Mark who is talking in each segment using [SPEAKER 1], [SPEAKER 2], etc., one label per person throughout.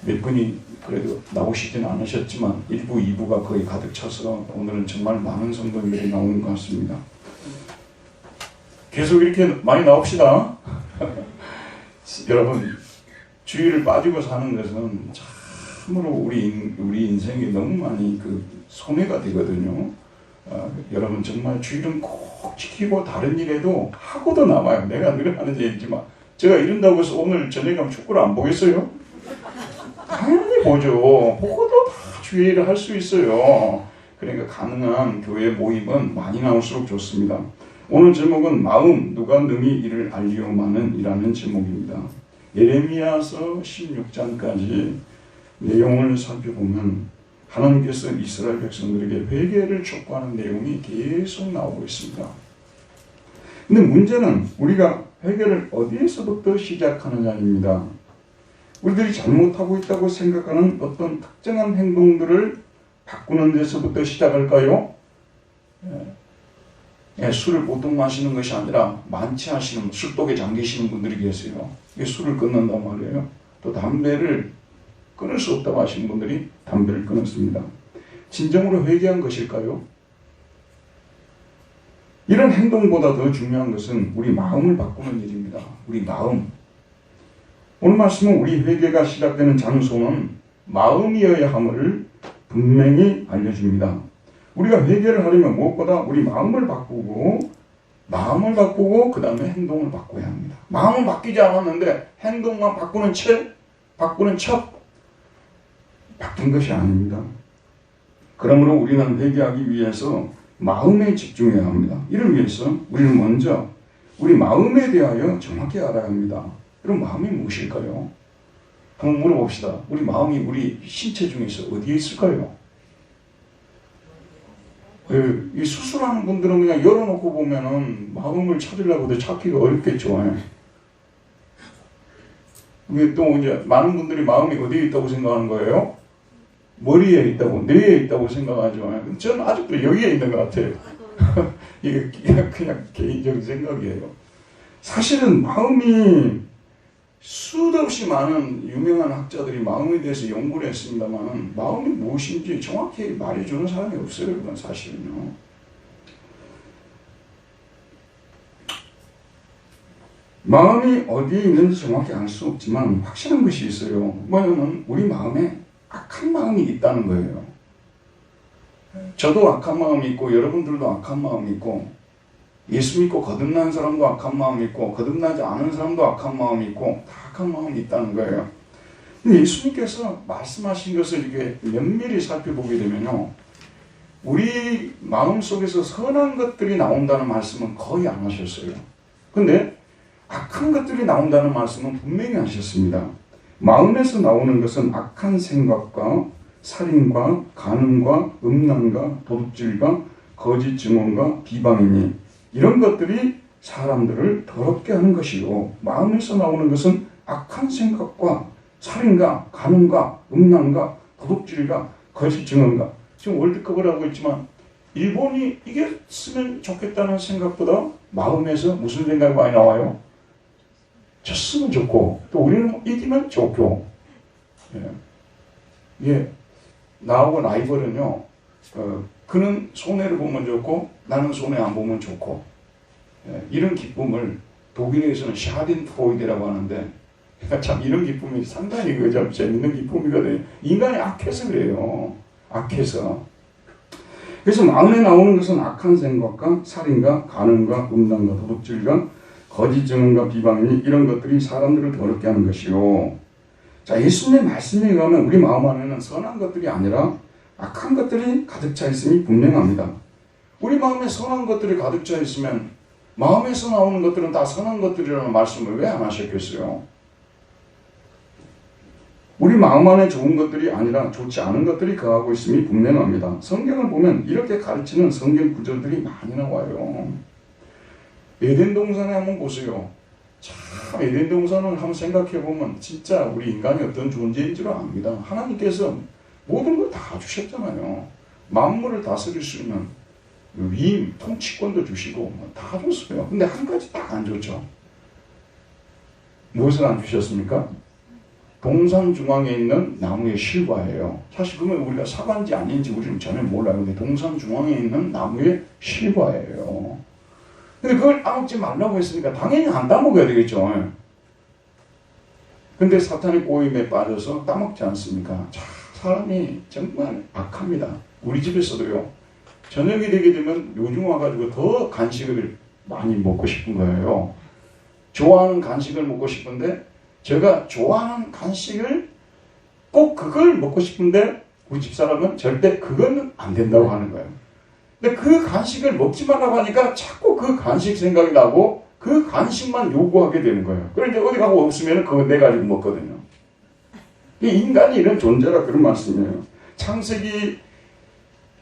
[SPEAKER 1] 몇 분이 그래도 나오시지는 않으셨지만 1부, 2부가 거의 가득 차서 오늘은 정말 많은 성도님들이 나오는 것 같습니다. 계속 이렇게 많이 나옵시다. 여러분, 주의를 빠지고 사는 것은 참으로 우리 인생에 너무 많이 손해가 되거든요. 여러분 정말 주의는 꼭 지키고 다른 일에도 하고도 남아요. 내가 늘 하는 얘기지만 제가 이런다고 해서 오늘 저녁에 가면 축구를 안 보겠어요? 당연히 보죠. 보고도 다 주의를 할 수 있어요. 그러니까 가능한 교회 모임은 많이 나올수록 좋습니다. 오늘 제목은 마음 누가 능히 이를 알리오마는 이라는 제목입니다. 예레미야서 16장까지 내용을 살펴보면 하나님께서 이스라엘 백성들에게 회개를 촉구하는 내용이 계속 나오고 있습니다. 근데 문제는 우리가 회개를 어디에서부터 시작하느냐입니다. 우리들이 잘못하고 있다고 생각하는 어떤 특정한 행동들을 바꾸는 데서부터 시작할까요? 술을 보통 마시는 것이 아니라 만취하시는, 술독에 잠기시는 분들이 계세요. 술을 끊는단 말이에요. 또 담배를 끊을 수 없다고 하시는 분들이 담배를 끊었습니다. 진정으로 회개한 것일까요? 이런 행동보다 더 중요한 것은 우리 마음을 바꾸는 일입니다. 우리 마음. 오늘 말씀은 우리 회개가 시작되는 장소는 마음이어야 함을 분명히 알려줍니다. 우리가 회개를 하려면 무엇보다 우리 마음을 바꾸고 그 다음에 행동을 바꿔야 합니다. 마음은 바뀌지 않았는데 행동만 바꾸는 척 바뀐 것이 아닙니다. 그러므로 우리는 회개하기 위해서 마음에 집중해야 합니다. 이를 위해서 우리는 먼저 우리 마음에 대하여 정확히 알아야 합니다. 그럼 마음이 무엇일까요? 한번 물어봅시다. 우리 마음이 우리 신체 중에서 어디에 있을까요? 이 수술하는 분들은 그냥 열어놓고 보면은 마음을 찾으려고 해도 찾기가 어렵겠죠. 또 이제 많은 분들이 마음이 어디에 있다고 생각하는 거예요? 머리에 있다고, 뇌에 있다고 생각하죠. 저는 아직도 여기에 있는 것 같아요. 이게 그냥 개인적인 생각이에요. 사실은 마음이 수도 없이 많은 유명한 학자들이 마음에 대해서 연구를 했습니다만 마음이 무엇인지 정확히 말해주는 사람이 없어요. 그건 사실은요. 마음이 어디에 있는지 정확히 알 수 없지만 확실한 것이 있어요. 뭐냐면 우리 마음에 악한 마음이 있다는 거예요. 저도 악한 마음이 있고 여러분들도 악한 마음이 있고 예수 믿고 거듭난 사람도 악한 마음이 있고 거듭나지 않은 사람도 악한 마음이 있고 다 악한 마음이 있다는 거예요. 근데 예수님께서 말씀하신 것을 이렇게 면밀히 살펴보게 되면요, 우리 마음속에서 선한 것들이 나온다는 말씀은 거의 안 하셨어요. 근데 악한 것들이 나온다는 말씀은 분명히 하셨습니다. 마음에서 나오는 것은 악한 생각과 살인과 간음과 음란과 도둑질과 거짓 증언과 비방이니 이런 것들이 사람들을 더럽게 하는 것이요, 마음에서 나오는 것은 악한 생각과 살인과 간음과 음란과 도둑질과 거짓 증언과, 지금 월드컵을 하고 있지만 일본이 이겼으면 좋겠다는 생각보다 마음에서 무슨 생각이 많이 나와요? 졌으면 좋고 또 우리는 이기면 좋고. 나하고 라이벌은요, 그는 손해를 보면 좋고 나는 손해 안 보면 좋고, 이런 기쁨을 독일에서는 샤딘프로이드라고 하는데 참 이런 기쁨이 상당히 참 재밌는 기쁨이거든요. 인간이 악해서 그래요. 악해서. 그래서 마음에 나오는 것은 악한 생각과 살인과 간음과 음란과 도둑질과 거짓 증언과 비방이니 이런 것들이 사람들을 더럽게 하는 것이요. 자, 예수님의 말씀에 의하면 우리 마음 안에는 선한 것들이 아니라 악한 것들이 가득 차 있음이 분명합니다. 우리 마음에 선한 것들이 가득 차 있으면 마음에서 나오는 것들은 다 선한 것들이라는 말씀을 왜 안 하셨겠어요? 우리 마음 안에 좋은 것들이 아니라 좋지 않은 것들이 거하고 있음이 분명합니다. 성경을 보면 이렇게 가르치는 성경 구절들이 많이 나와요. 에덴 동산에 한번 보세요. 참 에덴 동산을 한번 생각해 보면 진짜 우리 인간이 어떤 존재인지를 압니다. 하나님께서 모든 걸 다 주셨잖아요. 만물을 다스릴 수 있는 위임, 통치권도 주시고 다 줬어요. 근데 한 가지 딱 안 줬죠. 무엇을 안 주셨습니까? 동산 중앙에 있는 나무의 실과예요. 사실 그러면 우리가 사과인지 아닌지 우리는 전혀 몰라요. 근데 동산 중앙에 있는 나무의 실과예요. 근데 그걸 따먹지 말라고 했으니까 당연히 안 따먹어야 되겠죠. 근데 사탄의 꼬임에 빠져서 따먹지 않습니까? 자, 사람이 정말 악합니다. 우리 집에서도요. 저녁이 되게 되면 요즘 와가지고 더 간식을 많이 먹고 싶은 거예요. 좋아하는 간식을 먹고 싶은데 제가 좋아하는 간식을 꼭 그걸 먹고 싶은데 우리 집사람은 절대 그거는 안 된다고 하는 거예요. 근데 그 간식을 먹지 말라고 하니까 자꾸 그 간식 생각이 나고 그 간식만 요구하게 되는 거예요. 그런데 어디 가고 없으면 그거 내 가지고 먹거든요. 이 인간이 이런 존재라 그런 말씀이에요. 창세기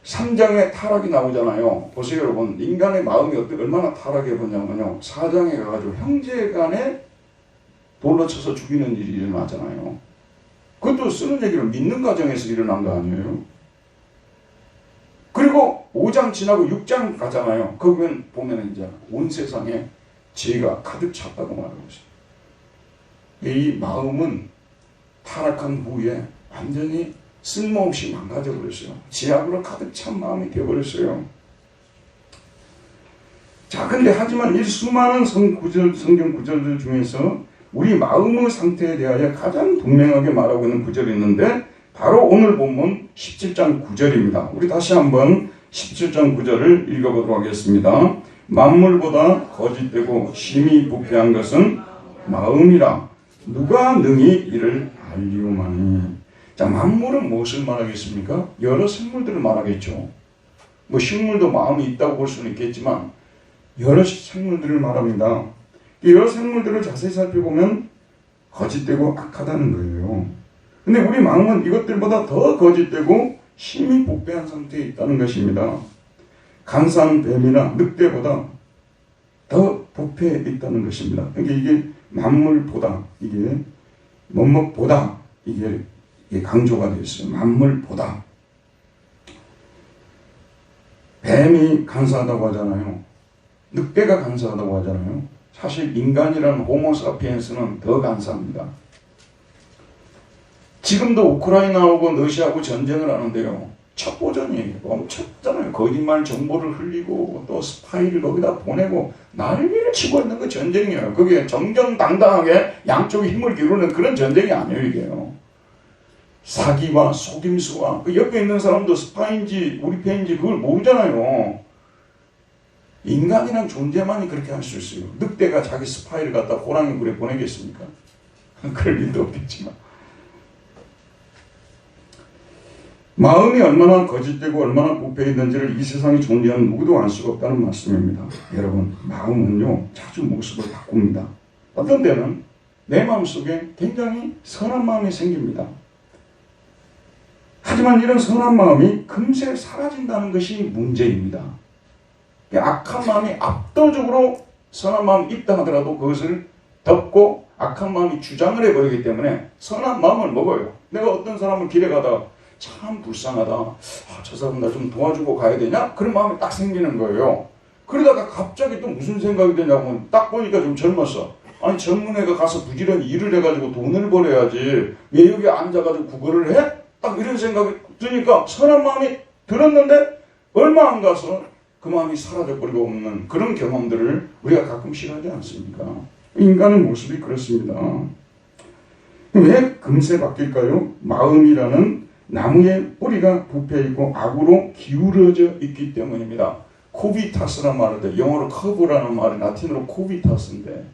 [SPEAKER 1] 3장에 타락이 나오잖아요. 보세요 여러분. 인간의 마음이 얼마나 타락해 보냐면요. 4장에 가가지고 형제 간에 돌로 쳐서 죽이는 일이 일어나잖아요. 그것도 쓰는 얘기를 믿는 과정에서 일어난 거 아니에요? 그리고 5장 지나고 6장 가잖아요. 거기면 보면 이제 온 세상에 죄가 가득 찼다고 말하고 있어요. 이 마음은 타락한 후에 완전히 쓸모없이 망가져버렸어요. 죄악으로 가득 찬 마음이 되어버렸어요. 자, 근데 하지만 이 수많은 성경 구절들 중에서 우리 마음의 상태에 대하여 가장 분명하게 말하고 있는 구절이 있는데 바로 오늘 본문 17장 9절입니다. 우리 다시 한번 17장 9절을 읽어보도록 하겠습니다. 만물보다 거짓되고 심히 부패한 것은 마음이라 누가 능히 이를 알리오마니. 자, 만물은 무엇을 말하겠습니까? 여러 생물들을 말하겠죠. 뭐 식물도 마음이 있다고 볼 수는 있겠지만 여러 생물들을 말합니다. 여러 생물들을 자세히 살펴보면 거짓되고 악하다는 거예요. 근데 우리 마음은 이것들보다 더 거짓되고 심히 부패한 상태에 있다는 것입니다. 간사한 뱀이나 늑대보다 더 부패해 있다는 것입니다. 그러니까 이게 만물보다, 이게 뭐뭐보다 이게 강조가 되어 있어요. 만물보다. 뱀이 간사하다고 하잖아요. 늑대가 간사하다고 하잖아요. 사실 인간이라는 호모사피엔스는 더 간사합니다. 지금도 우크라이나하고 러시아하고 전쟁을 하는데요. 첩보전이에요. 멈췄잖아요. 거짓말 정보를 흘리고 또 스파이를 거기다 보내고 난리를 치고 있는 거 전쟁이에요. 그게 정정당당하게 양쪽이 힘을 기르는 그런 전쟁이 아니에요. 이게요. 사기와 속임수와 그 옆에 있는 사람도 스파인지 우리 편인지 그걸 모르잖아요. 인간이란 존재만이 그렇게 할 수 있어요. 늑대가 자기 스파이를 갖다 호랑이 굴에 보내겠습니까? 그럴 일도 없겠지만. 마음이 얼마나 거짓되고 얼마나 부패했는지를 이 세상에 존재하는 누구도 알 수가 없다는 말씀입니다. 여러분, 마음은요 자주 모습을 바꿉니다. 어떤 때는 내 마음속에 굉장히 선한 마음이 생깁니다. 하지만 이런 선한 마음이 금세 사라진다는 것이 문제입니다. 악한 마음이 압도적으로 선한 마음이 있다 하더라도 그것을 덮고 악한 마음이 주장을 해버리기 때문에 선한 마음을 먹어요. 내가 어떤 사람을 길에 가다가 참 불쌍하다. 저 사람 나 좀 도와주고 가야 되냐? 그런 마음이 딱 생기는 거예요. 그러다가 갑자기 또 무슨 생각이 드냐고 딱 보니까 좀 젊었어. 아니 젊은 애가 가서 부지런히 일을 해가지고 돈을 벌어야지 왜 여기 앉아가지고 구걸을 해? 딱 이런 생각이 드니까 선한 마음이 들었는데 얼마 안 가서 그 마음이 사라져버리고 없는 그런 경험들을 우리가 가끔씩 하지 않습니까? 인간의 모습이 그렇습니다. 왜 금세 바뀔까요? 마음이라는 나무의 뿌리가 부패있고 악으로 기울어져 있기 때문입니다. 코비타스라는 말을 때 영어로 커브라는 말이 라틴어로 코비타스인데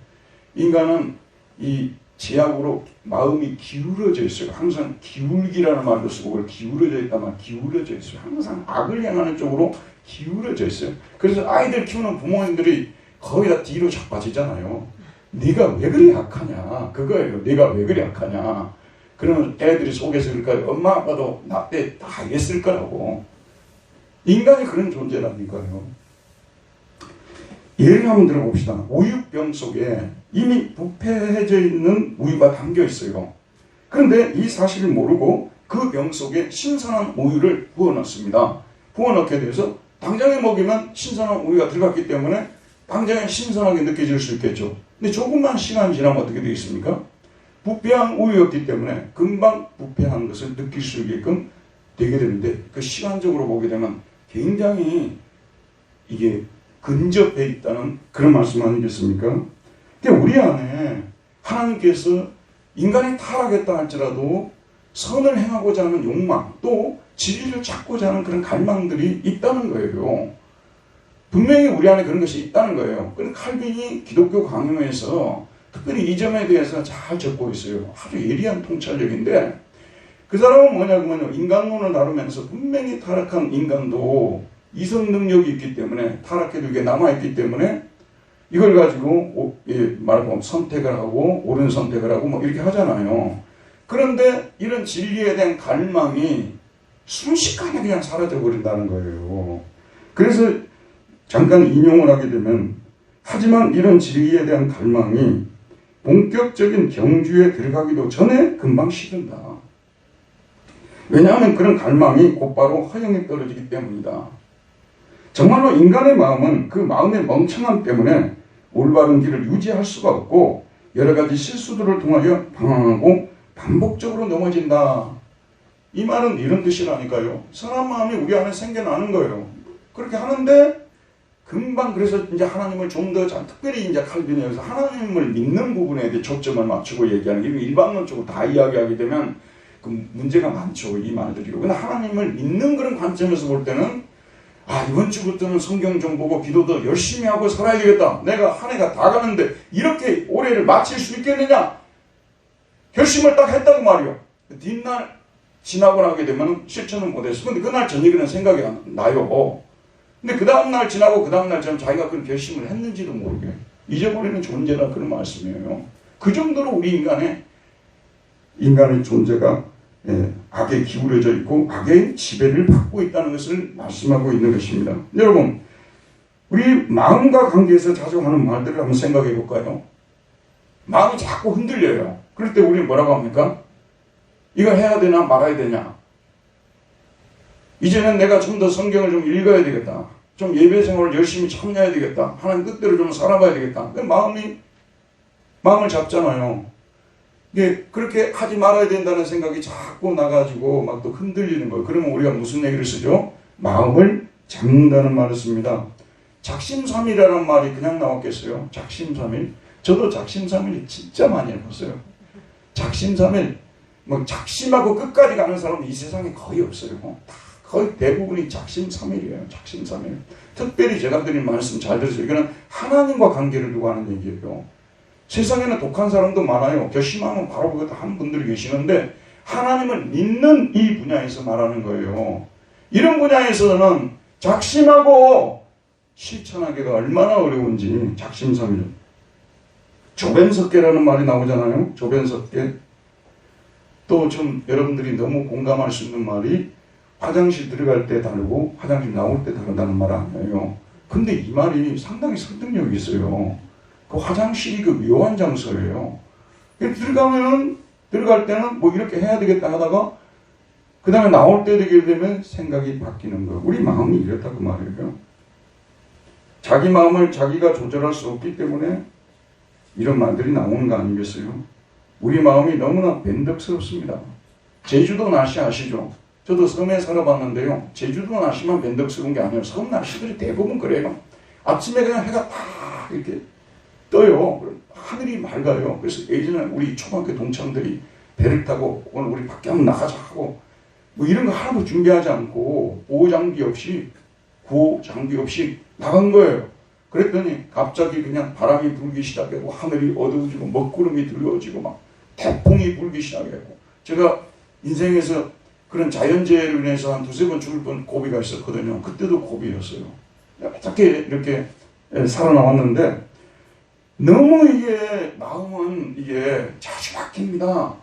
[SPEAKER 1] 인간은 이 제약으로 마음이 기울어져 있어요. 항상 기울기라는 말도 쓰고 그걸 기울어져 있다만 기울어져 있어요. 항상 악을 향하는 쪽으로 기울어져 있어요. 그래서 아이들 키우는 부모님들이 거의 다 뒤로 자빠지잖아요. 네가 왜 그리 약하냐 그거예요. 네가 왜 그리 약하냐. 그러면 애들이 속에서 그럴까요? 엄마 아빠도 나 때 다 이랬을 거라고. 인간이 그런 존재라니까요. 예를 한번 들어봅시다. 우유병 속에 이미 부패해져 있는 우유가 담겨 있어요. 그런데 이 사실을 모르고 그 병 속에 신선한 우유를 부어넣습니다. 부어넣게 돼서 당장에 먹이면 신선한 우유가 들어갔기 때문에 당장에 신선하게 느껴질 수 있겠죠. 근데 조금만 시간이 지나면 어떻게 되겠습니까? 부패한 우유였기 때문에 금방 부패한 것을 느낄 수 있게끔 되게 되는데, 그 시간적으로 보게 되면 굉장히 이게 근접해 있다는 그런 말씀 아니겠습니까? 근데 우리 안에 하나님께서 인간이 타락했다 할지라도 선을 행하고자 하는 욕망, 또 진리를 찾고자 하는 그런 갈망들이 있다는 거예요. 분명히 우리 안에 그런 것이 있다는 거예요. 그런데 칼빈이 기독교 강요에서 특별히 이 점에 대해서 잘 적고 있어요. 아주 예리한 통찰력인데, 그 사람은 뭐냐면요, 인간론을 다루면서 분명히 타락한 인간도 이성 능력이 있기 때문에, 타락해도 이게 남아있기 때문에 이걸 가지고 말하면 선택을 하고 옳은 선택을 하고 뭐 이렇게 하잖아요. 그런데 이런 진리에 대한 갈망이 순식간에 그냥 사라져 버린다는 거예요. 그래서 잠깐 인용을 하게 되면, 하지만 이런 진리에 대한 갈망이 본격적인 경주에 들어가기도 전에 금방 식은다. 왜냐하면 그런 갈망이 곧바로 허영에 떨어지기 때문이다. 정말로 인간의 마음은 그 마음의 멍청함 때문에 올바른 길을 유지할 수가 없고 여러 가지 실수들을 통하여 방황하고 반복적으로 넘어진다. 이 말은 이런 뜻이라니까요. 선한 마음이 우리 안에 생겨나는 거예요. 그렇게 하는데 금방, 그래서 이제 하나님을 좀 더 특별히 이제 칼빈이 여기서 하나님을 믿는 부분에 대해 초점을 맞추고 얘기하는 게, 일반론적으로 다 이야기하게 되면 그 문제가 많죠, 이 말들이요. 근데 하나님을 믿는 그런 관점에서 볼 때는, 아, 이번 주부터는 성경 좀 보고 기도도 열심히 하고 살아야 되겠다. 내가 한 해가 다 가는데 이렇게 올해를 마칠 수 있겠느냐? 결심을 딱 했다고 말이요. 뒷날 지나고 나게 되면 실천은 못했어. 근데 그날 저녁에는 생각이 나요. 근데 그 다음날 지나고 그 다음날 전 자기가 그런 결심을 했는지도 모르게 잊어버리는 존재라, 그런 말씀이에요. 그 정도로 우리 인간의 존재가 악에 기울여져 있고 악의 지배를 받고 있다는 것을 말씀하고 있는 것입니다. 여러분, 우리 마음과 관계에서 자주 하는 말들을 한번 생각해 볼까요? 마음이 자꾸 흔들려요. 그럴 때 우리는 뭐라고 합니까? 이걸 해야 되나 말아야 되냐? 이제는 내가 좀 더 성경을 좀 읽어야 되겠다. 좀 예배 생활을 열심히 참여해야 되겠다. 하나님 뜻대로 좀 살아봐야 되겠다. 마음을 잡잖아요. 이게 그렇게 하지 말아야 된다는 생각이 자꾸 나가지고 막 또 흔들리는 거예요. 그러면 우리가 무슨 얘기를 쓰죠? 마음을 잡는다는 말을 씁니다. 작심삼일이라는 말이 그냥 나왔겠어요? 작심삼일. 저도 작심삼일 진짜 많이 해봤어요. 작심삼일. 뭐 작심하고 끝까지 가는 사람은 이 세상에 거의 없어요. 거의 대부분이 작심삼일이에요. 작심삼일. 특별히 제가 드린 말씀 잘 들으세요. 이거는 하나님과 관계를 두고 하는 얘기예요. 세상에는 독한 사람도 많아요. 결심하면 바로 그것도 하는 분들이 계시는데, 하나님을 믿는 이 분야에서 말하는 거예요. 이런 분야에서는 작심하고 실천하기가 얼마나 어려운지. 작심삼일. 조변석계라는 말이 나오잖아요. 조변석계. 또 좀 여러분들이 너무 공감할 수 있는 말이, 화장실 들어갈 때 다르고 화장실 나올 때 다르다는 말 아니에요. 근데 이 말이 상당히 설득력이 있어요. 그 화장실이 그 묘한 장소예요. 들어갈 때는 뭐 이렇게 해야 되겠다 하다가 그 다음에 나올 때 되게 되면 생각이 바뀌는 거. 우리 마음이 이렇다 그 말이에요. 자기 마음을 자기가 조절할 수 없기 때문에 이런 말들이 나오는 거 아니겠어요? 우리 마음이 너무나 변덕스럽습니다. 제주도 날씨 아시죠? 저도 섬에 살아봤는데요. 제주도 날씨만 변덕스러운 게 아니에요. 섬 날씨들이 대부분 그래요. 아침에 그냥 해가 딱 이렇게 떠요. 하늘이 맑아요. 그래서 예전에 우리 초등학교 동창들이 배를 타고 오늘 우리 밖에 한번 나가자 하고 뭐 이런 거 하나도 준비하지 않고 구호 장비 없이 나간 거예요. 그랬더니 갑자기 그냥 바람이 불기 시작하고 하늘이 어두워지고 먹구름이 들어오지고 막 태풍이 불기 시작하고, 제가 인생에서 그런 자연재해로 인해서 한 두세 번 죽을 뻔 고비가 있었거든요. 그때도 고비였어요. 어떻게 이렇게 살아남았는데, 너무 이게 마음은 이게 자주 바뀝니다.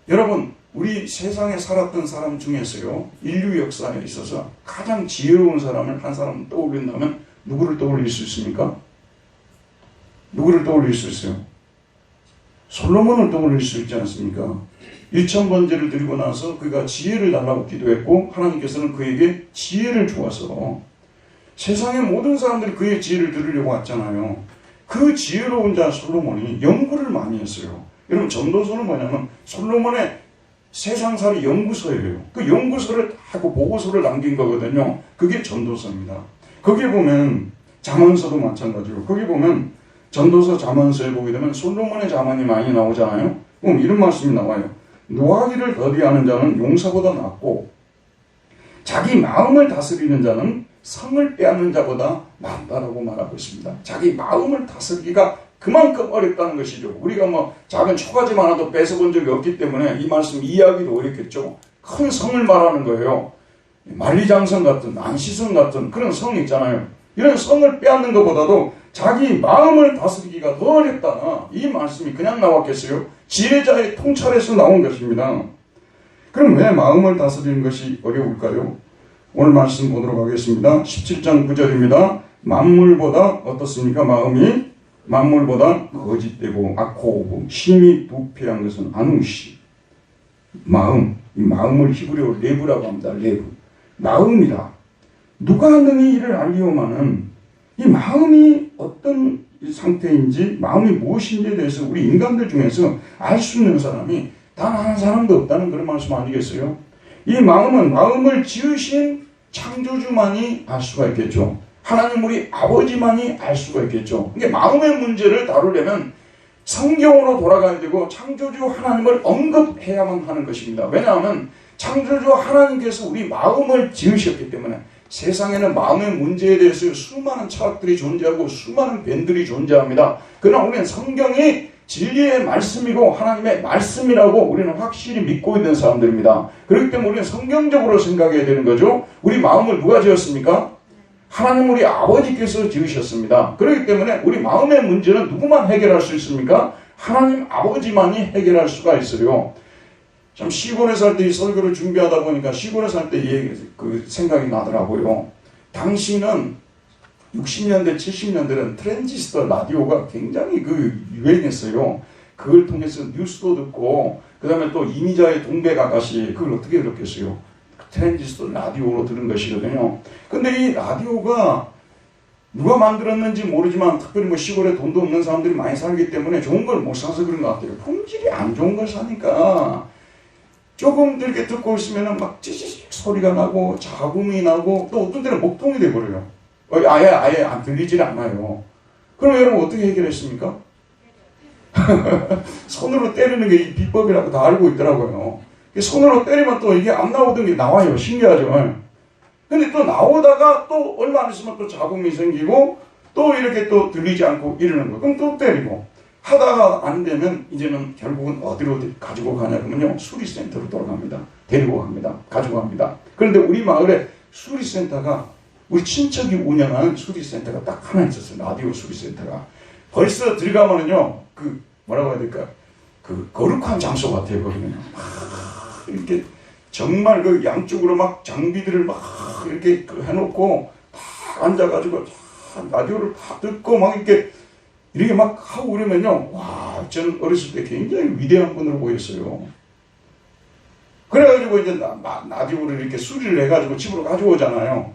[SPEAKER 1] 여러분, 우리 세상에 살았던 사람 중에서요, 인류 역사에 있어서 가장 지혜로운 사람을 한 사람 떠올린다면 누구를 떠올릴 수 있습니까? 누구를 떠올릴 수 있어요? 솔로몬을 떠올릴 수 있지 않습니까? 1000번제를 드리고 나서 그가 지혜를 달라고 기도했고, 하나님께서는 그에게 지혜를 주어서 세상의 모든 사람들이 그의 지혜를 들으려고 왔잖아요. 그 지혜로운 자 솔로몬이 연구를 많이 했어요. 여러분 전도서는 뭐냐면 솔로몬의 세상살이 연구서예요. 그 연구서를 하고 보고서를 남긴 거거든요. 그게 전도서입니다. 거기에 보면 잠언서도 마찬가지고 거기 보면 전도서 잠언서에 보게 되면 솔로몬의 잠언이 많이 나오잖아요. 그럼 이런 말씀이 나와요. 노하기를 더디하는 자는 용사보다 낫고 자기 마음을 다스리는 자는 성을 빼앗는 자보다 낫다라고 말하고 있습니다. 자기 마음을 다스리기가 그만큼 어렵다는 것이죠. 우리가 뭐 작은 초가지만 하나도 뺏어본 적이 없기 때문에 이 말씀 이해하기도 어렵겠죠. 큰 성을 말하는 거예요. 만리장성 같은 안시성 같은 그런 성이 있잖아요. 이런 성을 빼앗는 것보다도 자기 마음을 다스리기가 더 어렵다. 이 말씀이 그냥 나왔겠어요? 지혜자의 통찰에서 나온 것입니다. 그럼 왜 마음을 다스리는 것이 어려울까요? 오늘 말씀 보도록 하겠습니다. 17장 9절입니다. 만물보다 어떻습니까? 마음이 만물보다 거짓되고 악하고 심히 부패한 것은 아누시. 마음, 이 마음을 히브리어로 레브라고 합니다. 레브. 마음이라. 누가 능히 이를 알리오마는 이 마음이 어떤 상태인지 마음이 무엇인지에 대해서 우리 인간들 중에서 알 수 있는 사람이 단 한 사람도 없다는 그런 말씀 아니겠어요? 이 마음은 마음을 지으신 창조주만이 알 수가 있겠죠. 하나님 우리 아버지만이 알 수가 있겠죠. 그러니까 마음의 문제를 다루려면 성경으로 돌아가야 되고 창조주 하나님을 언급해야만 하는 것입니다. 왜냐하면 창조주 하나님께서 우리 마음을 지으셨기 때문에 세상에는 마음의 문제에 대해서 수많은 철학들이 존재하고 수많은 밴들이 존재합니다. 그러나 우리는 성경이 진리의 말씀이고 하나님의 말씀이라고 우리는 확실히 믿고 있는 사람들입니다. 그렇기 때문에 우리는 성경적으로 생각해야 되는 거죠. 우리 마음을 누가 지었습니까? 하나님 우리 아버지께서 지으셨습니다. 그렇기 때문에 우리 마음의 문제는 누구만 해결할 수 있습니까? 하나님 아버지만이 해결할 수가 있어요. 참 시골에 살 때 이 설교를 준비하다 보니까 시골에 살 때 그 생각이 나더라고요. 당시는 60년대, 70년대는 트랜지스터 라디오가 굉장히 유행했어요. 그걸 통해서 뉴스도 듣고, 그 다음에 또 이미자의 동백 아가씨, 그걸 어떻게 들었겠어요? 트랜지스터 라디오로 들은 것이거든요. 근데 이 라디오가 누가 만들었는지 모르지만 특별히 뭐 시골에 돈도 없는 사람들이 많이 살기 때문에 좋은 걸 못 사서 그런 것 같아요. 품질이 안 좋은 걸 사니까 조금 이렇게 듣고 있으면 막 찌직 소리가 나고 자궁이 나고 또 어떤 때는 목통이 돼버려요. 아예 안 들리질 않아요. 그럼 여러분 어떻게 해결했습니까? 손으로 때리는 게 이 비법이라고 다 알고 있더라고요. 손으로 때리면 또 이게 안 나오던 게 나와요. 신기하죠. 근데 또 나오다가 또 얼마 안 있으면 또 자궁이 생기고 또 이렇게 또 들리지 않고 이러는 거예요. 그럼 또 때리고 하다가 안 되면 이제는 결국은 어디로 가지고 가냐면요. 수리센터로 돌아갑니다. 데리고 갑니다. 가지고 갑니다. 그런데 우리 마을에 수리센터가 우리 친척이 운영하는 수리센터가 딱 하나 있었어요. 라디오 수리센터가. 벌써 들어가면은요. 뭐라고 해야 될까? 거룩한 장소 같아요. 거기는. 이렇게 정말 양쪽으로 막 장비들을 막 이렇게 해놓고 다 앉아가지고 라디오를 다 듣고 막 이렇게 막 하고 그러면요. 와, 저는 어렸을 때 굉장히 위대한 분으로 보였어요. 그래가지고 이제 라디오를 이렇게 수리를 해가지고 집으로 가지고 오잖아요.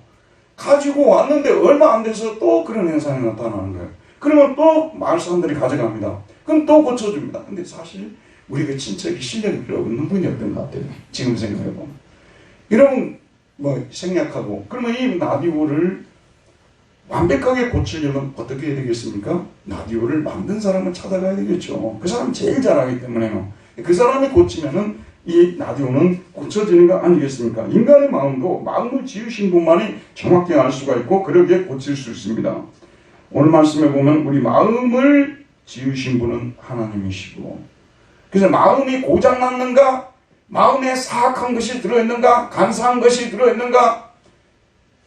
[SPEAKER 1] 가지고 왔는데 얼마 안 돼서 또 그런 현상이 나타나는 거예요. 그러면 또 마을 사람들이 가져갑니다. 그럼 또 고쳐줍니다. 근데 사실 우리 그 친척이 실력이 별로 없는 분이었던 것 같아요. 지금 생각해보면. 이러면 생략하고 그러면 이 라디오를 완벽하게 고치려면 어떻게 해야 되겠습니까? 라디오를 만든 사람을 찾아가야 되겠죠. 그 사람이 제일 잘하기 때문에요. 그 사람이 고치면은 이 라디오는 고쳐지는 거 아니겠습니까? 인간의 마음도 마음을 지으신 분만이 정확히 알 수가 있고 그러기에 고칠 수 있습니다. 오늘 말씀에 보면 우리 마음을 지으신 분은 하나님이시고 그래서 마음이 고장났는가? 마음에 사악한 것이 들어있는가? 간사한 것이 들어있는가?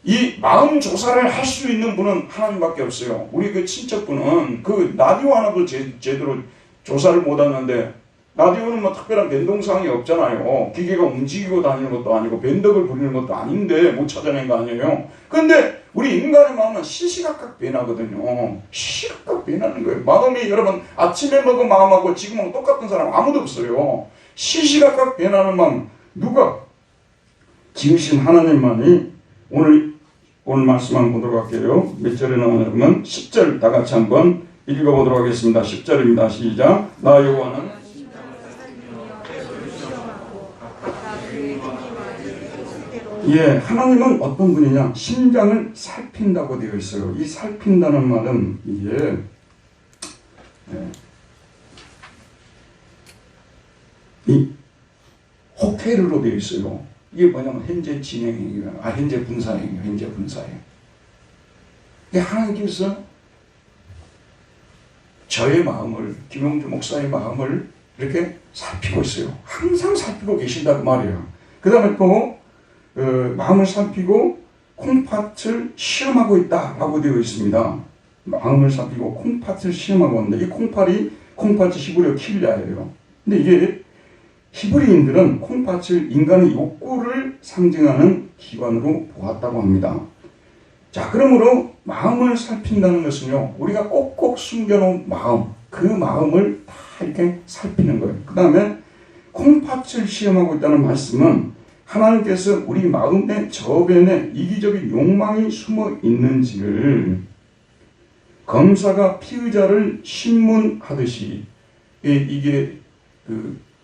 [SPEAKER 1] 이 마음 조사를 할 수 있는 분은 하나님밖에 없어요. 우리 그 친척분은 라디오 하나도 제대로 조사를 못하는데 라디오는 뭐 특별한 변동사항이 없잖아요. 기계가 움직이고 다니는 것도 아니고 변덕을 부리는 것도 아닌데 못 찾아낸 거 아니에요. 근데 우리 인간의 마음은 시시각각 변하거든요. 시시각각 변하는 거예요. 마음이 여러분 아침에 먹은 마음하고 지금하고 똑같은 사람 아무도 없어요. 시시각각 변하는 마음 누가? 지으신 하나님만이 오늘 말씀 한번 보도록 할게요. 몇 절에 나오냐면 10절 다 같이 한번 읽어보도록 하겠습니다. 10절입니다. 시작. 나 여호와는 예, 하나님은 어떤 분이냐? 심장을 살핀다고 되어 있어요. 이 살핀다는 말은 이게 이 호텔로 되어 있어요. 이게 뭐냐면 현재 진행형이라, 현재 분사형이에요. 현재 분사형. 하나님께서 저의 마음을, 김용주 목사의 마음을 이렇게 살피고 있어요. 항상 살피고 계신다고 말이에요. 그 다음에 또 마음을 살피고 콩팥을 시험하고 있다라고 되어 있습니다. 마음을 살피고 콩팥을 시험하고 있는데, 이 콩팥이 히브리어 킬랴예요. 근데 이게 히브리인들은 콩팥을 인간의 욕구를 상징하는 기관으로 보았다고 합니다. 자, 그러므로 마음을 살핀다는 것은요, 우리가 꼭꼭 숨겨놓은 마음, 그 마음을 다 이렇게 살피는 거예요. 그 다음에 콩팥을 시험하고 있다는 말씀은 하나님께서 우리 마음의 저변에 이기적인 욕망이 숨어 있는지를 검사가 피의자를 신문하듯이, 이게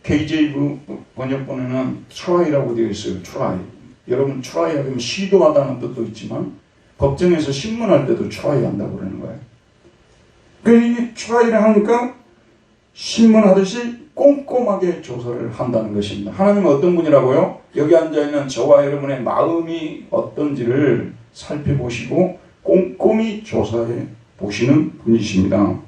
[SPEAKER 1] KJV 번역본에는 try라고 되어 있어요. try. 여러분 try 하면 시도하다는 뜻도 있지만 법정에서 신문할 때도 try 한다고 그러는 거예요. 이 try를 하니까 신문하듯이 꼼꼼하게 조사를 한다는 것입니다. 하나님은 어떤 분이라고요? 여기 앉아있는 저와 여러분의 마음이 어떤지를 살펴보시고 꼼꼼히 조사해 보시는 분이십니다.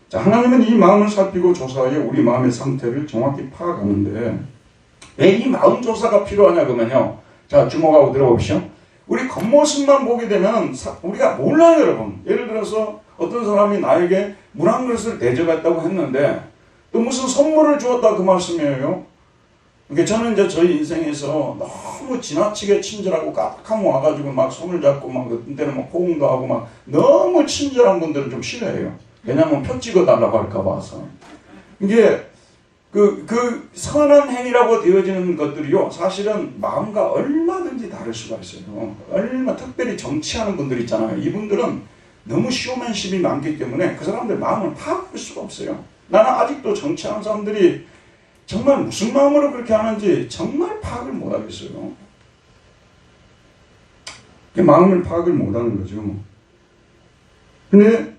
[SPEAKER 1] 자, 하나님은 이 마음을 살피고 조사해 우리 마음의 상태를 정확히 파악하는데, 왜 이 마음 조사가 필요하냐 그러면요. 자, 주목하고 들어보십시오. 우리 겉모습만 보게 되면 우리가 몰라요, 여러분. 예를 들어서 어떤 사람이 나에게 물 한 그릇을 대접했다고 했는데 또 무슨 선물을 주었다 그 말씀이에요. 그러니까 저는 이제 저희 인생에서 너무 지나치게 친절하고 까딱하면 와가지고 막 손을 잡고 막 그때는 막 포옹도 하고 막 너무 친절한 분들은 좀 싫어해요. 왜냐면 표 찍어달라고 할까 봐서. 이게 그 선한 행위라고 되어지는 것들이요, 사실은 마음과 얼마든지 다를 수가 있어요. 특별히 정치하는 분들 있잖아요. 이분들은 너무 쇼맨십이 많기 때문에 그 사람들 마음을 파악할 수가 없어요. 나는 아직도 정치하는 사람들이 정말 무슨 마음으로 그렇게 하는지 정말 파악을 못하겠어요. 마음을 파악을 못하는 거죠. 근데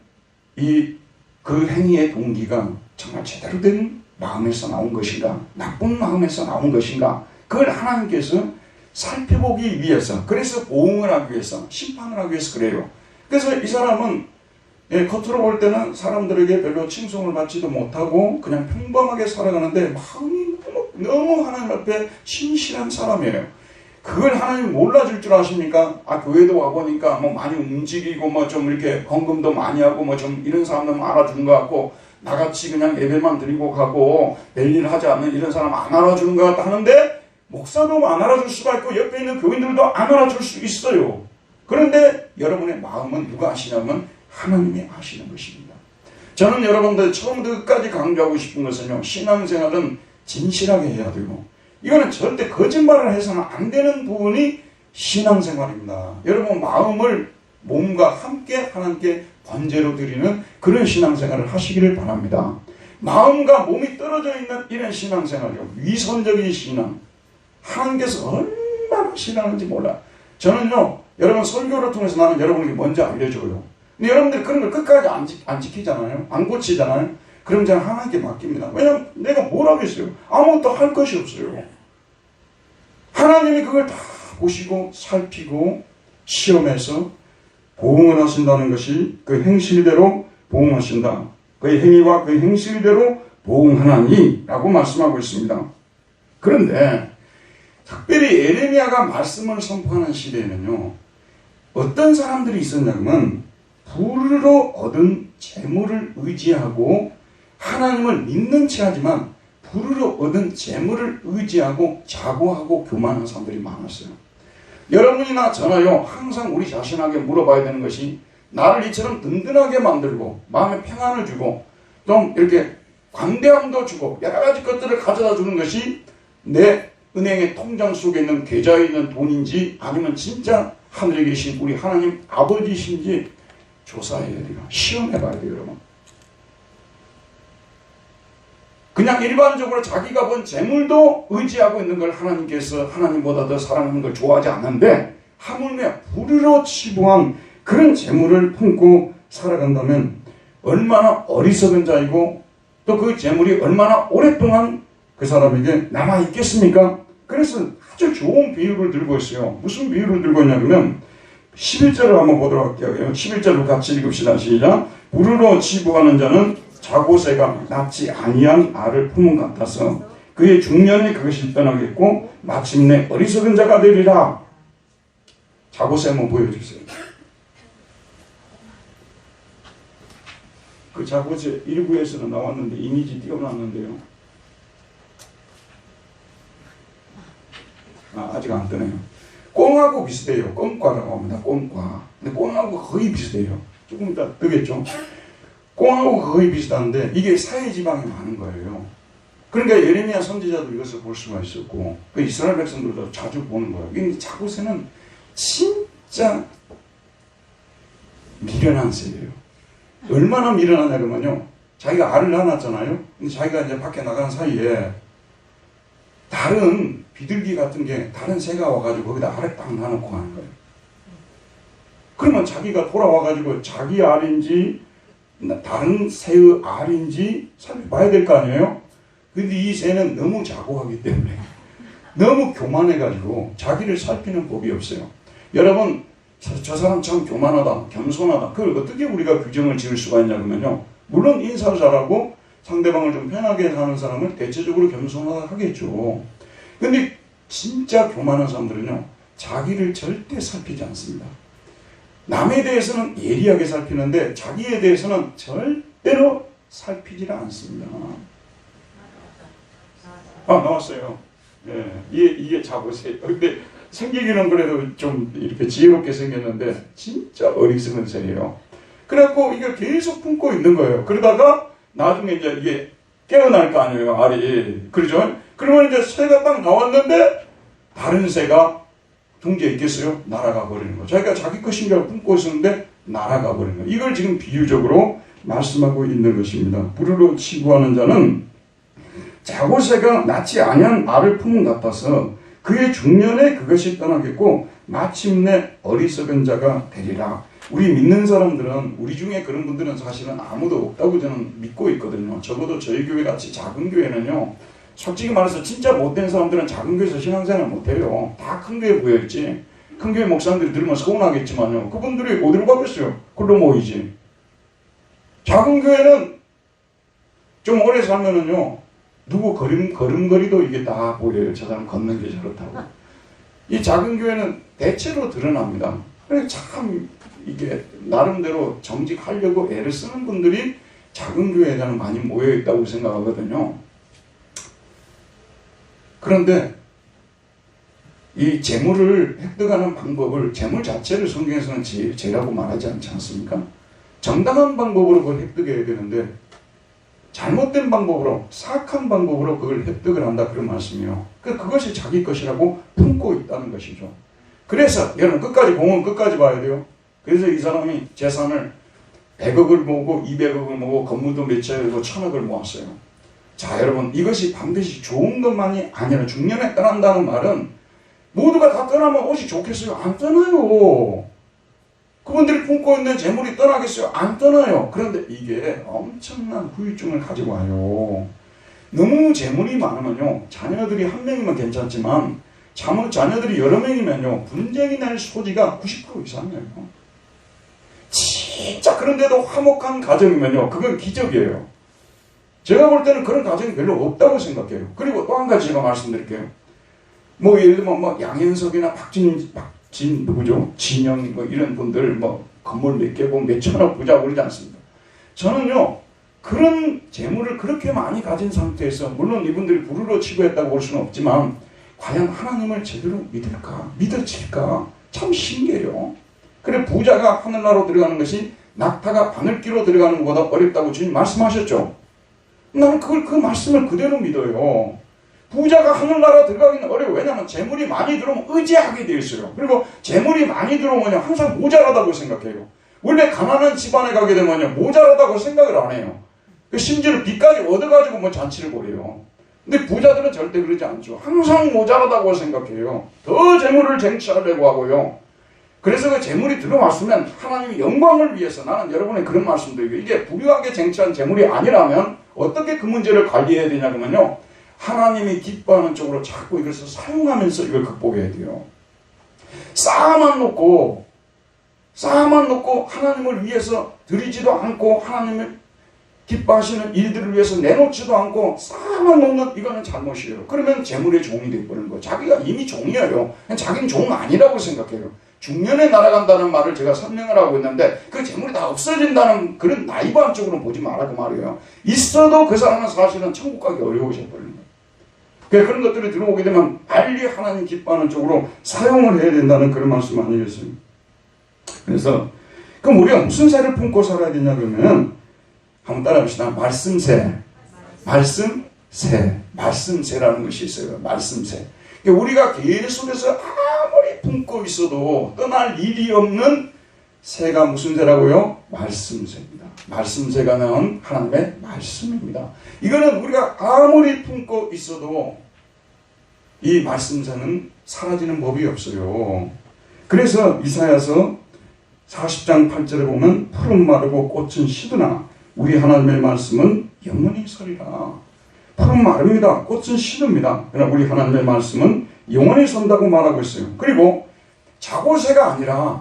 [SPEAKER 1] 그 행위의 동기가 정말 제대로 된 마음에서 나온 것인가, 나쁜 마음에서 나온 것인가, 그걸 하나님께서 살펴보기 위해서, 그래서 보응을 하기 위해서, 심판을 하기 위해서 그래요. 그래서 이 사람은 겉으로 볼 때는 사람들에게 별로 칭송을 받지도 못하고 그냥 평범하게 살아가는데 마음이 너무 하나님 앞에 신실한 사람이에요. 그걸 하나님 몰라줄 줄 아십니까? 교회도 와보니까 뭐 많이 움직이고 뭐 좀 이렇게 헌금도 많이 하고 뭐 좀 이런 사람들만 알아주는 것 같고, 나같이 그냥 예배만 드리고 가고 별일 하지 않는 이런 사람 안 알아주는 것 같다 하는데, 목사도 안 알아줄 수가 있고 옆에 있는 교인들도 안 알아줄 수 있어요. 그런데 여러분의 마음은 누가 아시냐면 하나님이 아시는 것입니다. 저는 여러분들 처음부터 끝까지 강조하고 싶은 것은요, 신앙생활은 진실하게 해야 되고, 이거는 절대 거짓말을 해서는 안 되는 부분이 신앙생활입니다. 여러분 마음을 몸과 함께 하나님께 번제로 드리는 그런 신앙생활을 하시기를 바랍니다. 마음과 몸이 떨어져 있는 이런 신앙생활이요, 위선적인 신앙, 하나님께서 얼마나 싫어하는지 몰라. 저는요, 여러분 설교를 통해서 나는 여러분에게 먼저 알려줘요. 근데 여러분들이 그런 걸 끝까지 안 지키잖아요. 안 고치잖아요. 그럼 저는 하나님께 맡깁니다. 왜냐면 내가 뭘 하겠어요? 아무것도 할 것이 없어요. 하나님이 그걸 다 보시고 살피고 시험해서 보응을 하신다는 것이 그 행실대로 보응하신다. 그의 행위와 그의 행실대로 보응하나니라고 말씀하고 있습니다. 그런데 특별히 에레미야가 말씀을 선포하는 시대에는요, 어떤 사람들이 있었냐면 불으로 얻은 재물을 의지하고 하나님을 믿는 체 하지만 불으로 얻은 재물을 의지하고 자고하고 교만한 사람들이 많았어요. 여러분이나 저나요, 항상 우리 자신에게 물어봐야 되는 것이, 나를 이처럼 든든하게 만들고 마음에 평안을 주고 좀 이렇게 관대함도 주고 여러 가지 것들을 가져다 주는 것이 내 은행의 통장 속에 있는 계좌에 있는 돈인지 아니면 진짜 하늘에 계신 우리 하나님 아버지신지 조사해야 돼요. 시험해 봐야 돼요, 여러분. 그냥 일반적으로 자기가 본 재물도 의지하고 있는 걸 하나님께서 하나님보다 더 사랑하는 걸 좋아하지 않는데 하물며 불의로 치부한 그런 재물을 품고 살아간다면 얼마나 어리석은 자이고 또 그 재물이 얼마나 오랫동안 그 사람에게 남아있겠습니까? 그래서 아주 좋은 비유를 들고 있어요. 무슨 비유를 들고 있냐면 11절을 한번 보도록 할게요. 11절을 같이 읽읍시다. 시작. 불의로 치부하는 자는 자고새가 낳지 아니한 알을 품은 것 같아서 그의 중년에 그것이 떠나겠고 마침내 어리석은 자가 되리라. 자고새 한번 보여주세요. 그 자고새 1부에서는 나왔는데 이미지 띄워놨는데요. 아직 안 뜨네요. 꽁하고 비슷해요. 꽁과라고 합니다. 꽁과. 근데 꽁하고 거의 비슷해요. 조금 이따 뜨겠죠. 꽁하고 거의 비슷한데 이게 사해지방이 많은 거예요. 그러니까 예레미야 선지자도 이것을 볼 수가 있었고 그 이스라엘 백성들도 자주 보는 거예요. 이 자고새는 진짜 미련한 새예요. 얼마나 미련하냐 그러면요. 자기가 알을 낳았잖아요. 근데 자기가 이제 밖에 나가는 사이에 다른 비둘기 같은 게 다른 새가 와가지고 거기다 알을 딱 놔놓고 가는 거예요. 그러면 자기가 돌아와가지고 자기 알인지 다른 새의 알인지 살펴봐야 될 거 아니에요? 근데 이 새는 너무 자고하기 때문에 너무 교만해가지고 자기를 살피는 법이 없어요. 여러분 저 사람 참 교만하다, 겸손하다. 그걸 어떻게 우리가 규정을 지을 수가 있냐 그러면요. 물론 인사를 잘하고 상대방을 좀 편하게 하는 사람은 대체적으로 겸손하다 하겠죠. 근데 진짜 교만한 사람들은요. 자기를 절대 살피지 않습니다. 남에 대해서는 예리하게 살피는데 자기에 대해서는 절대로 살피지를 않습니다. 나왔어요. 예, 이게 자고새. 근데 생기기는 그래도 좀 이렇게 지혜롭게 생겼는데 진짜 어리석은 새예요. 그래갖고 이걸 계속 품고 있는 거예요. 그러다가 나중에 이제 이게 깨어날 거 아니에요, 알이. 그러죠? 그러면 이제 새가 딱 나왔는데 다른 새가 둥지에 있겠어요? 날아가 버리는 거예요. 자기가 자기 것인 줄 알고 품고 있었는데 날아가 버리는 거예요. 이걸 지금 비유적으로 말씀하고 있는 것입니다. 불의로 치부하는 자는 자고새가 낳지 아니한 알을 품은 것 같아서 그의 중년에 그것이 떠나겠고 마침내 어리석은 자가 되리라. 우리 믿는 사람들은 우리 중에 그런 분들은 사실은 아무도 없다고 저는 믿고 있거든요. 적어도 저희 교회 같이 작은 교회는요. 솔직히 말해서 진짜 못된 사람들은 작은 교회에서 신앙생활 못해요. 다 큰 교회 모여있지. 큰 교회 목사님들이 들으면 서운하겠지만요. 그분들이 어디로 가겠어요? 글로 모이지. 작은 교회는 좀 오래 살면은요. 누구 걸음걸이도 이게 다 보여요. 저 사람 걷는 게 저렇다고. 이 작은 교회는 대체로 드러납니다. 그래서 참 이게 나름대로 정직하려고 애를 쓰는 분들이 작은 교회에는 많이 모여있다고 생각하거든요. 그런데 이 재물을 획득하는 방법을 재물 자체를 성경에서는 죄라고 말하지 않지 않습니까? 정당한 방법으로 그걸 획득해야 되는데 잘못된 방법으로 사악한 방법으로 그걸 획득을 한다 그런 말씀이에요. 그것이 자기 것이라고 품고 있다는 것이죠. 그래서 여러분 끝까지 공은 끝까지 봐야 돼요. 그래서 이 사람이 재산을 100억을 모으고 200억을 모으고 건물도 몇 채고 1000억을 모았어요. 자 여러분 이것이 반드시 좋은 것만이 아니라 중년에 떠난다는 말은 모두가 다 떠나면 옷이 좋겠어요? 안 떠나요. 그분들이 품고 있는 재물이 떠나겠어요? 안 떠나요. 그런데 이게 엄청난 후유증을 가지고 와요. 너무 재물이 많으면요. 자녀들이 한 명이면 괜찮지만 자녀들이 여러 명이면요. 분쟁이 날 소지가 90% 이상이에요. 진짜 그런데도 화목한 가정이면요. 그건 기적이에요. 제가 볼 때는 그런 가정이 별로 없다고 생각해요. 그리고 또 한 가지 제가 말씀드릴게요. 뭐 예를 들면 양현석이나 누구죠? 진영 이런 분들 건물 몇 개고 몇 천억 부자 그러지 않습니다. 저는요 그런 재물을 그렇게 많이 가진 상태에서 물론 이분들이 불의로 치부했다고 볼 수는 없지만 과연 하나님을 제대로 믿을까? 믿어질까? 참 신기해요. 그래 부자가 하늘나라로 들어가는 것이 낙타가 바늘기로 들어가는 것보다 어렵다고 주님 말씀하셨죠. 나는 그 말씀을 그대로 믿어요. 부자가 하늘나라 들어가기는 어려워요. 왜냐하면 재물이 많이 들어오면 의지하게 되어 있어요. 그리고 재물이 많이 들어오면 항상 모자라다고 생각해요. 원래 가난한 집안에 가게 되면 모자라다고 생각을 안 해요. 심지어 빚까지 얻어가지고 뭐 잔치를 벌여요. 근데 부자들은 절대 그러지 않죠. 항상 모자라다고 생각해요. 더 재물을 쟁취하려고 하고요. 그래서 그 재물이 들어왔으면 하나님의 영광을 위해서, 나는 여러분의 그런 말씀드리고, 이게 부유하게 쟁취한 재물이 아니라면 어떻게 그 문제를 관리해야 되냐 그러면요, 하나님이 기뻐하는 쪽으로 자꾸 이것을 사용하면서 이걸 극복해야 돼요. 쌓아만 놓고 하나님을 위해서 드리지도 않고 하나님을 기뻐하시는 일들을 위해서 내놓지도 않고 쌓아만 놓는, 이거는 잘못이에요. 그러면 재물의 종이 되어버리는 거예요. 자기가 이미 종이에요. 자기는 종 아니라고 생각해요. 중년에 날아간다는 말을 제가 설명을 하고 있는데, 그 재물이 다 없어진다는 그런 나이브한 쪽으로 보지 마라 그 말이에요. 있어도 그 사람은 사실은 천국 가기 어려워져 버리는 거예요. 그러니까 그런 것들이 들어오게 되면 빨리 하나님 기뻐하는 쪽으로 사용을 해야 된다는 그런 말씀 아니겠습니까? 그래서 그럼 우리가 무슨 새를 품고 살아야 되냐 그러면, 한번 따라합시다. 말씀새라는 것이 있어요. 말씀새. 그러니까 우리가 계속해서 아무리 품고 있어도 떠날 일이 없는 새가 무슨 새라고요? 말씀새입니다. 말씀새가 나온 하나님의 말씀입니다. 이거는 우리가 아무리 품고 있어도 이 말씀새는 사라지는 법이 없어요. 그래서 이사야서 40장 8절에 보면 푸른 마르고 꽃은 시드나 우리 하나님의 말씀은 영원히 서리라. 푸른 마릅니다. 꽃은 시듭니다. 그러나 우리 하나님의 말씀은 영원히 선다고 말하고 있어요. 그리고 자고새가 아니라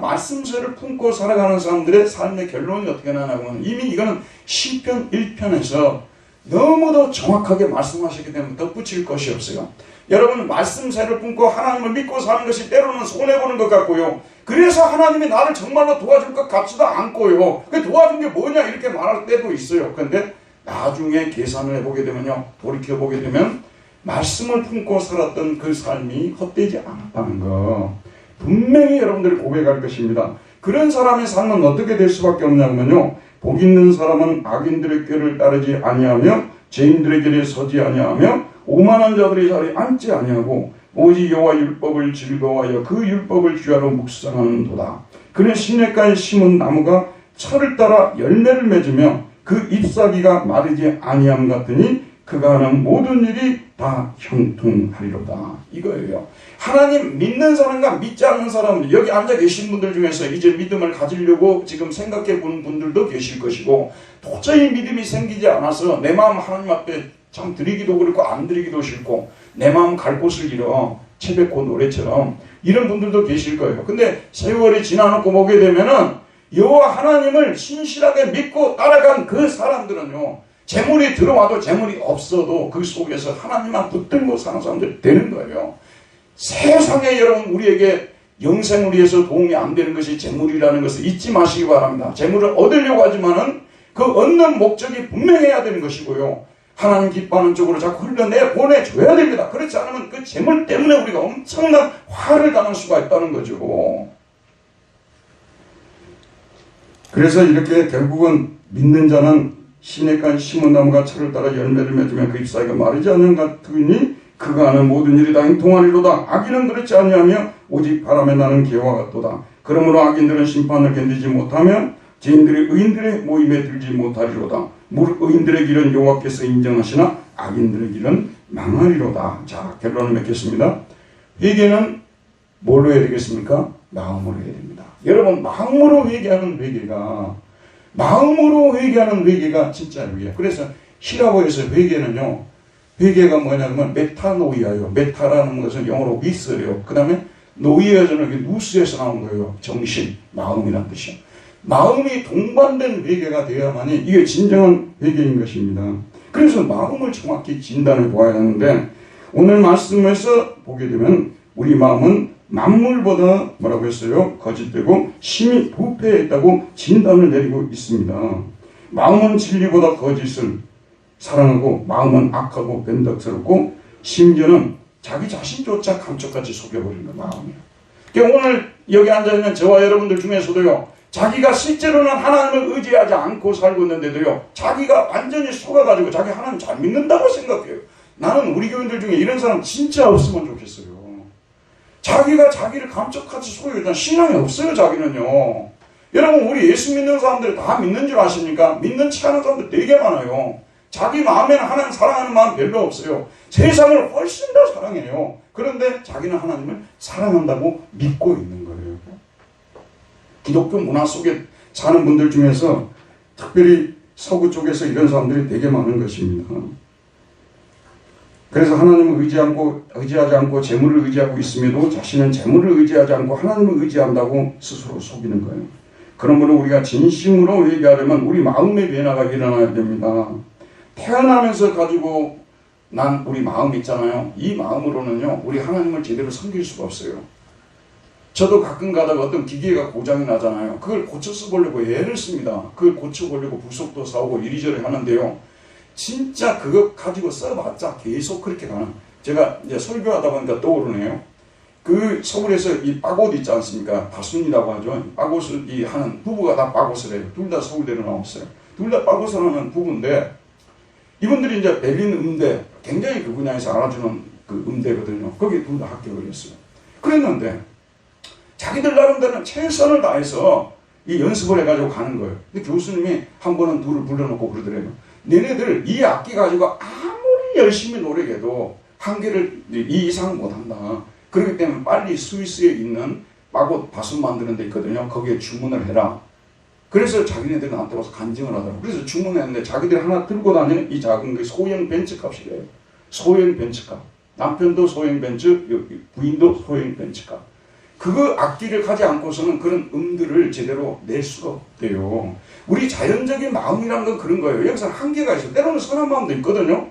[SPEAKER 1] 말씀새를 품고 살아가는 사람들의 삶의 결론이 어떻게 나냐면, 이미 이거는 시편 1편에서 너무도 정확하게 말씀하셨기 때문에 덧붙일 것이 없어요. 여러분, 말씀새를 품고 하나님을 믿고 사는 것이 때로는 손해보는 것 같고요. 그래서 하나님이 나를 정말로 도와줄 것 같지도 않고요. 그 도와준 게 뭐냐 이렇게 말할 때도 있어요. 그런데 나중에 계산을 해보게 되면요, 돌이켜보게 되면 말씀을 품고 살았던 그 삶이 헛되지 않았다는 거 분명히 여러분들이 고백할 것입니다. 그런 사람의 삶은 어떻게 될 수밖에 없냐면요, 복 있는 사람은 악인들의 꾀를 따르지 아니하며 죄인들의 길에 서지 아니하며 오만한 자들의 자리에 앉지 아니하고 오직 여호와 율법을 즐거워하여 그 율법을 주야로 묵상하는도다. 그는 시냇가에 심은 나무가 철을 따라 열매를 맺으며 그 잎사귀가 마르지 아니함 같으니 그가 하는 모든 일이 다 형통하리로다. 이거예요. 하나님 믿는 사람과 믿지 않는 사람, 여기 앉아 계신 분들 중에서 이제 믿음을 가지려고 지금 생각해 보는 분들도 계실 것이고, 도저히 믿음이 생기지 않아서 내 마음 하나님 앞에 참 드리기도 그렇고 안 드리기도 싫고 내 마음 갈 곳을 잃어, 채백호 노래처럼 이런 분들도 계실 거예요. 근데 세월이 지나놓고 보게 되면은 여호와 하나님을 신실하게 믿고 따라간 그 사람들은요, 재물이 들어와도 재물이 없어도 그 속에서 하나님만 붙들고 사는 사람들이 되는 거예요. 세상에 여러분, 우리에게 영생을 위해서 도움이 안 되는 것이 재물이라는 것을 잊지 마시기 바랍니다. 재물을 얻으려고 하지만은 그 얻는 목적이 분명해야 되는 것이고요, 하나님 기뻐하는 쪽으로 자꾸 흘려보내줘야 됩니다. 그렇지 않으면 그 재물 때문에 우리가 엄청난 화를 당할 수가 있다는 거죠. 그래서 이렇게 결국은 믿는 자는 시냇가에 심은 나무가 철을 따라 열매를 맺으며 그 잎사귀가 마르지 않는 것 같으니 그가 하는 모든 일이 다 형통하리로다. 악인은 그렇지 아니하며 오직 바람에 나는 기와 같도다. 그러므로 악인들은 심판을 견디지 못하며 죄인들이 의인들의 모임에 들지 못하리로다. 무릇 의인들의 길은 여호와께서 인정하시나 악인들의 길은 망하리로다. 자, 결론을 맺겠습니다. 회개는 뭘로 해야 되겠습니까? 마음으로 해야 됩니다. 여러분, 마음으로 회개하는 회개가 진짜 회개예요. 그래서 히라보에서 회개는요, 회개가 뭐냐면 메타노이아요. 메타라는 것은 영어로 위스예요. 그 다음에 노이아는 누스에서 나온 거예요. 정신, 마음이란 뜻이요. 마음이 동반된 회개가 되어야만이 이게 진정한 회개인 것입니다. 그래서 마음을 정확히 진단해 보아야 하는데, 오늘 말씀에서 보게 되면 우리 마음은 만물보다 뭐라고 했어요? 거짓되고 심히 부패했다고 진단을 내리고 있습니다. 마음은 진리보다 거짓을 사랑하고 마음은 악하고 변덕스럽고 심지어는 자기 자신조차 감쪽같이 속여버리는 마음이에요. 그러니까 오늘 여기 앉아있는 저와 여러분들 중에서도요, 자기가 실제로는 하나님을 의지하지 않고 살고 있는데도요, 자기가 완전히 속아가지고 자기 하나님 잘 믿는다고 생각해요. 나는 우리 교인들 중에 이런 사람 진짜 없으면 좋겠어요. 자기가 자기를 감쪽같이 속여요. 신앙이 없어요, 자기는요. 여러분, 우리 예수 믿는 사람들이 다 믿는 줄 아십니까? 믿는 체 하는 사람들 되게 많아요. 자기 마음에는 하나님 사랑하는 마음 별로 없어요. 세상을 훨씬 더 사랑해요. 그런데 자기는 하나님을 사랑한다고 믿고 있는 거예요. 기독교 문화 속에 사는 분들 중에서 특별히 서구 쪽에서 이런 사람들이 되게 많은 것입니다. 그래서 하나님을 의지하지 않고 재물을 의지하고 있음에도 자신은 재물을 의지하지 않고 하나님을 의지한다고 스스로 속이는 거예요. 그러므로 우리가 진심으로 얘기하려면 우리 마음의 변화가 일어나야 됩니다. 태어나면서 가지고 난 우리 마음 있잖아요. 이 마음으로는요, 우리 하나님을 제대로 섬길 수가 없어요. 저도 가끔 가다가 어떤 기계가 고장이 나잖아요. 그걸 고쳐 써보려고 애를 씁니다. 그걸 고쳐보려고 부속도 사오고 이리저리 하는데요. 진짜 그거 가지고 써봤자 계속 그렇게 가는. 제가 이제 설교하다 보니까 떠오르네요. 그 서울에서 이 빠곳 있지 않습니까? 다순이라고 하죠. 빠곳을 하는 부부가 다 빠곳을 해요. 둘 다 서울대로 나왔어요. 둘 다 빠곳을 하는 부부인데 이분들이 이제 베를린 음대, 굉장히 그 분야에서 알아주는 그 음대거든요. 거기 둘 다 합격을 했어요. 그랬는데 자기들 나름대로는 최선을 다해서 이 연습을 해가지고 가는 거예요. 근데 교수님이 한 번은 둘을 불러놓고 그러더래요. 너네들 이 악기 가지고 아무리 열심히 노력해도 한계를 이 이상 못한다. 그렇기 때문에 빨리 스위스에 있는 빠곳 바순 만드는 데 있거든요. 거기에 주문을 해라. 그래서 자기네들은 나한테 와서 간증을 하더라고요. 그래서 주문했는데 자기들이 하나 들고 다니는 이 작은 그 소형 벤츠값이래요. 소형 벤츠값. 남편도 소형 벤츠, 부인도 소형 벤츠값. 그 악기를 가지 않고서는 그런 음들을 제대로 낼 수가 없대요. 우리 자연적인 마음이라는 건 그런 거예요. 여기서 한계가 있어요. 때로는 선한 마음도 있거든요.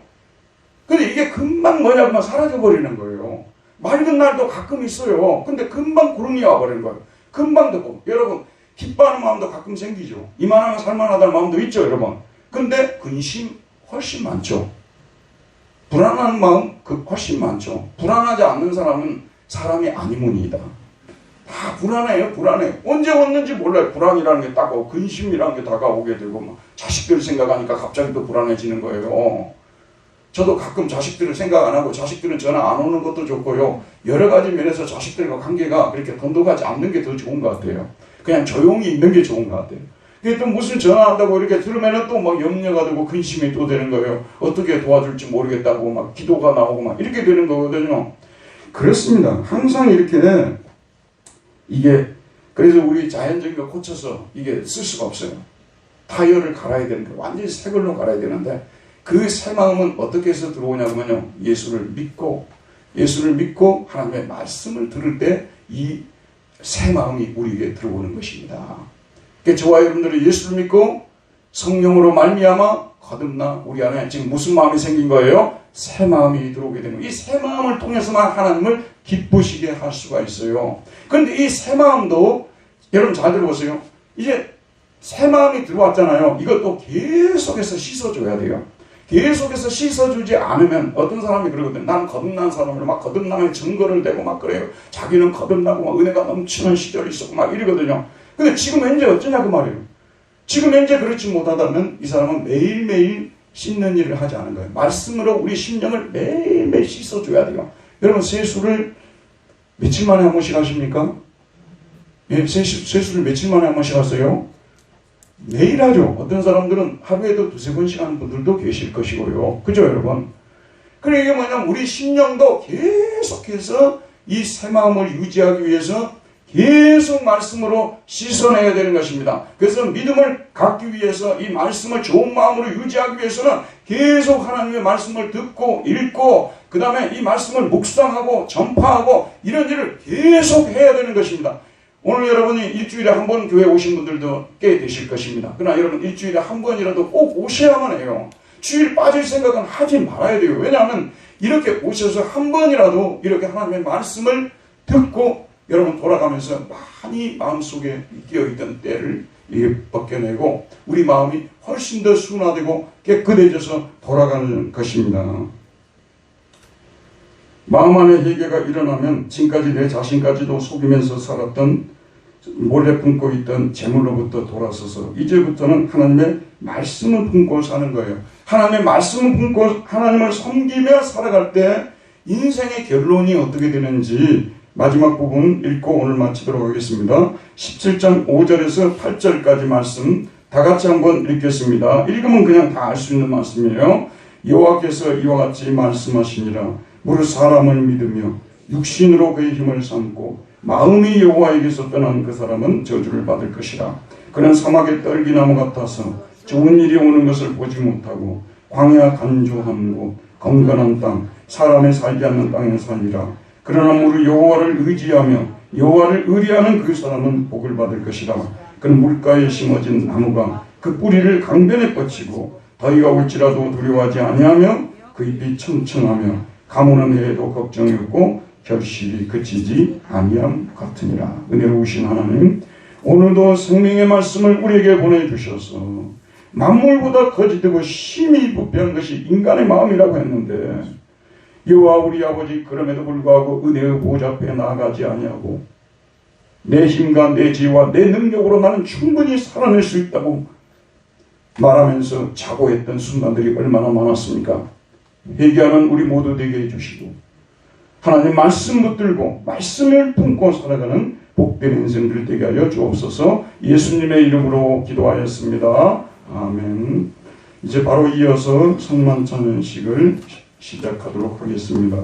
[SPEAKER 1] 근데 이게 금방 뭐냐면 사라져버리는 거예요. 맑은 날도 가끔 있어요. 근데 금방 구름이 와버리는 거예요. 금방 듣고. 여러분, 기뻐하는 마음도 가끔 생기죠. 이만하면 살만하다는 마음도 있죠, 여러분. 근데 근심 훨씬 많죠. 불안한 마음 훨씬 많죠. 불안하지 않는 사람은 사람이 아니문이다. 다 불안해요, 불안해요. 언제 왔는지 몰라요. 불안이라는 게 다가오고, 근심이라는 게 다가오게 되고, 막 자식들 생각하니까 갑자기 또 불안해지는 거예요. 저도 가끔 자식들을 생각 안 하고, 자식들은 전화 안 오는 것도 좋고요. 여러 가지 면에서 자식들과 관계가 그렇게 돈독하지 않는 게 더 좋은 것 같아요. 그냥 조용히 있는 게 좋은 것 같아요. 그게 또 무슨 전화한다고 이렇게 들으면은 또 막 염려가 되고 근심이 또 되는 거예요. 어떻게 도와줄지 모르겠다고 막 기도가 나오고 막 이렇게 되는 거거든요. 그렇습니다. 항상 이렇게 이게 그래서 우리 자연적인 거 고쳐서 이게 쓸 수가 없어요. 타이어를 갈아야 되는데 완전히 새 걸로 갈아야 되는데 그 새 마음은 어떻게 해서 들어오냐면요. 예수를 믿고 하나님의 말씀을 들을 때 이 새 마음이 우리에게 들어오는 것입니다. 그러니까 저와 여러분들이 예수를 믿고 성령으로 말미암아 거듭나 우리 안에 지금 무슨 마음이 생긴 거예요? 새 마음이 들어오게 되는 거예요. 이 새 마음을 통해서만 하나님을 기쁘시게 할 수가 있어요. 그런데 이 새 마음도 여러분 잘 들어보세요. 이제 새 마음이 들어왔잖아요. 이것도 계속해서 씻어줘야 돼요. 계속해서 씻어주지 않으면 어떤 사람이 그러거든. 난 거듭난 사람을 막 거듭남의 증거를 대고 막 그래요. 자기는 거듭나고 막 은혜가 넘치는 시절이 있었고 막 이러거든요. 근데 지금 현재 어쩌냐 그 말이에요. 지금 현재 그렇지 못하다면 이 사람은 매일매일 씻는 일을 하지 않은 거예요. 말씀으로 우리 심령을 매일매일 씻어줘야 돼요. 여러분 세수를 며칠 만에 한 번씩 하십니까? 예, 세수를 며칠 만에 한 번씩 하세요? 매일 하죠. 어떤 사람들은 하루에도 두세 번씩 하는 분들도 계실 것이고요. 그죠 여러분? 그래 이게 뭐냐면 우리 심령도 계속해서 이 새 마음을 유지하기 위해서 계속 말씀으로 씻어내야 되는 것입니다. 그래서 믿음을 갖기 위해서 이 말씀을 좋은 마음으로 유지하기 위해서는 계속 하나님의 말씀을 듣고 읽고 그 다음에 이 말씀을 묵상하고 전파하고 이런 일을 계속 해야 되는 것입니다. 오늘 여러분이 일주일에 한 번 교회 오신 분들도 꽤 되실 것입니다. 그러나 여러분 일주일에 한 번이라도 꼭 오셔야만 해요. 주일 빠질 생각은 하지 말아야 돼요. 왜냐하면 이렇게 오셔서 한 번이라도 이렇게 하나님의 말씀을 듣고 여러분 돌아가면서 많이 마음속에 끼어있던 때를 벗겨내고 우리 마음이 훨씬 더 순화되고 깨끗해져서 돌아가는 것입니다. 마음 안에 회개가 일어나면 지금까지 내 자신까지도 속이면서 살았던 몰래 품고 있던 재물로부터 돌아서서 이제부터는 하나님의 말씀을 품고 사는 거예요. 하나님의 말씀을 품고 하나님을 섬기며 살아갈 때 인생의 결론이 어떻게 되는지 마지막 부분 읽고 오늘 마치도록 하겠습니다. 17장 5절에서 8절까지 말씀 다 같이 한번 읽겠습니다. 읽으면 그냥 다 알 수 있는 말씀이에요. 여호와께서 이와 같이 말씀하시니라. 무릇 사람을 믿으며 육신으로 그의 힘을 삼고 마음이 여호와에게서 떠난 그 사람은 저주를 받을 것이라. 그는 사막의 떨기나무 같아서 좋은 일이 오는 것을 보지 못하고 광야 간조한 곳 건건한 땅 사람의 살지 않는 땅에 살리라. 그러나 무릇 여호와를 의지하며 여호와를 의리하는 그 사람은 복을 받을 것이라. 그는 물가에 심어진 나무가 그 뿌리를 강변에 뻗치고 더위가 올지라도 두려워하지 아니하며 그 잎이 청청하며 가무는 해에도 걱정이 없고 결실이 그치지 아니함 같으니라. 은혜로우신 하나님, 오늘도 생명의 말씀을 우리에게 보내주셔서 만물보다 거짓되고 심히 부패한 것이 인간의 마음이라고 했는데 여호와 우리 아버지, 그럼에도 불구하고 은혜의 보좌 앞에 나아가지 아니하고 내 힘과 내 지혜와 내 능력으로 나는 충분히 살아낼 수 있다고 말하면서 자고했던 순간들이 얼마나 많았습니까? 회개하는 우리 모두 되게 해주시고 하나님 말씀 붙들고 말씀을 품고 살아가는 복된 인생들 되게 하여 주옵소서. 예수님의 이름으로 기도하였습니다. 아멘. 이제 바로 이어서 성만찬연식을 시작하도록 하겠습니다.